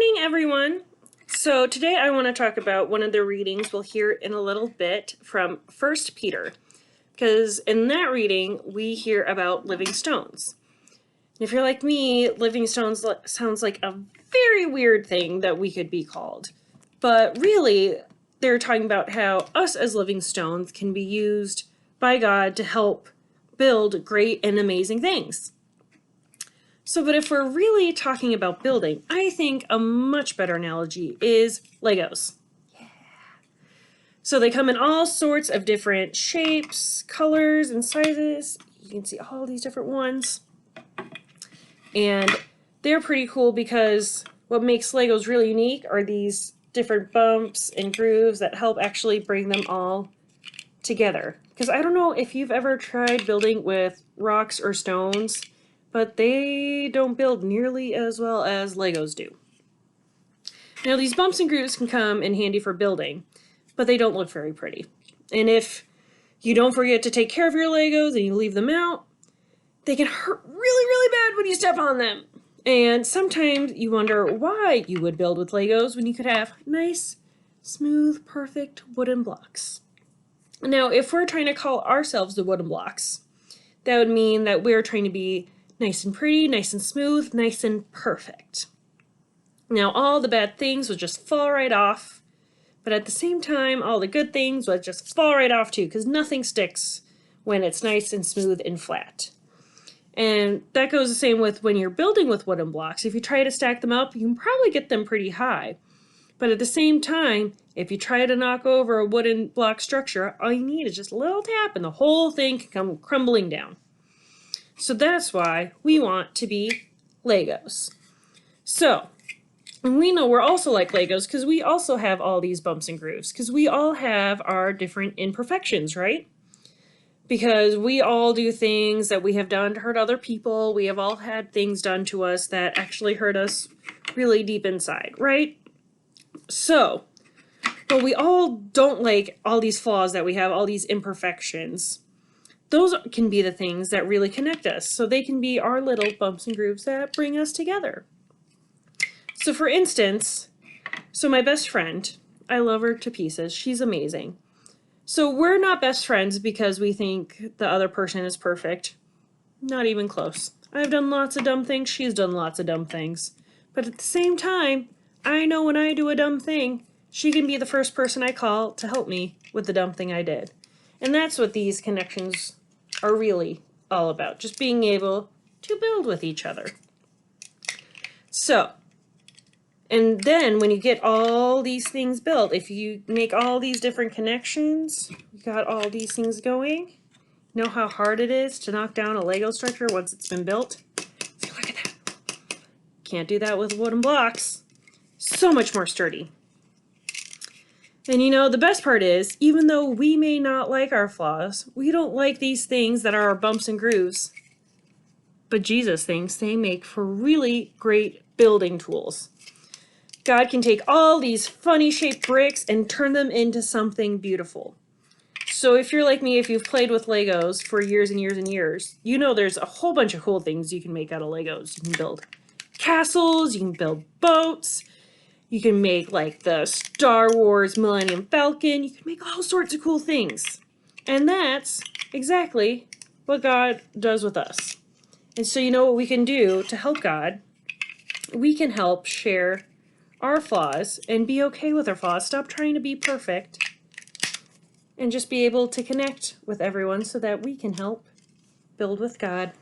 morning, everyone. So today I want to talk about one of the readings we'll hear in a little bit from 1 Peter, because in that reading we hear about living stones. And if you're like me, living stones sounds like a very weird thing that we could be called. But really, they're talking about how us as living stones can be used by God to help build great and amazing things. So, but if we're really talking about building, I think a much better analogy is Legos. Yeah. So they come in all sorts of different shapes, colors, and sizes. You can see all these different ones. And they're pretty cool because what makes Legos really unique are these different bumps and grooves that help actually bring them all together. Because I don't know if you've ever tried building with rocks or stones, but they don't build nearly as well as Legos do. Now, these bumps and grooves can come in handy for building, but they don't look very pretty. And if you don't forget to take care of your Legos and you leave them out, they can hurt really, really bad when you step on them. And sometimes you wonder why you would build with Legos when you could have nice, smooth, perfect wooden blocks. Now, if we're trying to call ourselves the wooden blocks, that would mean that we're trying to be nice and pretty, nice and smooth, nice and perfect. Now, all the bad things would just fall right off, but at the same time, all the good things would just fall right off too, because nothing sticks when it's nice and smooth and flat. And that goes the same with when you're building with wooden blocks. If you try to stack them up, you can probably get them pretty high. But at the same time, if you try to knock over a wooden block structure, all you need is just a little tap and the whole thing can come crumbling down. So that's why we want to be Legos. So, and we know we're also like Legos because we also have all these bumps and grooves, because we all have our different imperfections, right? Because we all do things that we have done to hurt other people. We have all had things done to us that actually hurt us really deep inside, right? So, but we all don't like all these flaws that we have, all these imperfections. Those can be the things that really connect us. So they can be our little bumps and grooves that bring us together. So for instance, my best friend, I love her to pieces. She's amazing. So we're not best friends because we think the other person is perfect. Not even close. I've done lots of dumb things. She's done lots of dumb things. But at the same time, I know when I do a dumb thing, she can be the first person I call to help me with the dumb thing I did. And that's what these connections are really all about. Just being able to build with each other. So, and then when you get all these things built, if you make all these different connections, you got all these things going, you know how hard it is to knock down a Lego structure once it's been built? So look at that. Can't do that with wooden blocks. So much more sturdy. And you know, the best part is, even though we may not like our flaws, we don't like these things that are our bumps and grooves, but Jesus thinks they make for really great building tools. God can take all these funny shaped bricks and turn them into something beautiful. So if you're like me, if you've played with Legos for years and years and years, you know there's a whole bunch of cool things you can make out of Legos. You can build castles, you can build boats, you can make like the Star Wars Millennium Falcon, you can make all sorts of cool things. And that's exactly what God does with us. And so you know what we can do to help God? We can help share our flaws and be okay with our flaws. Stop trying to be perfect and just be able to connect with everyone so that we can help build with God.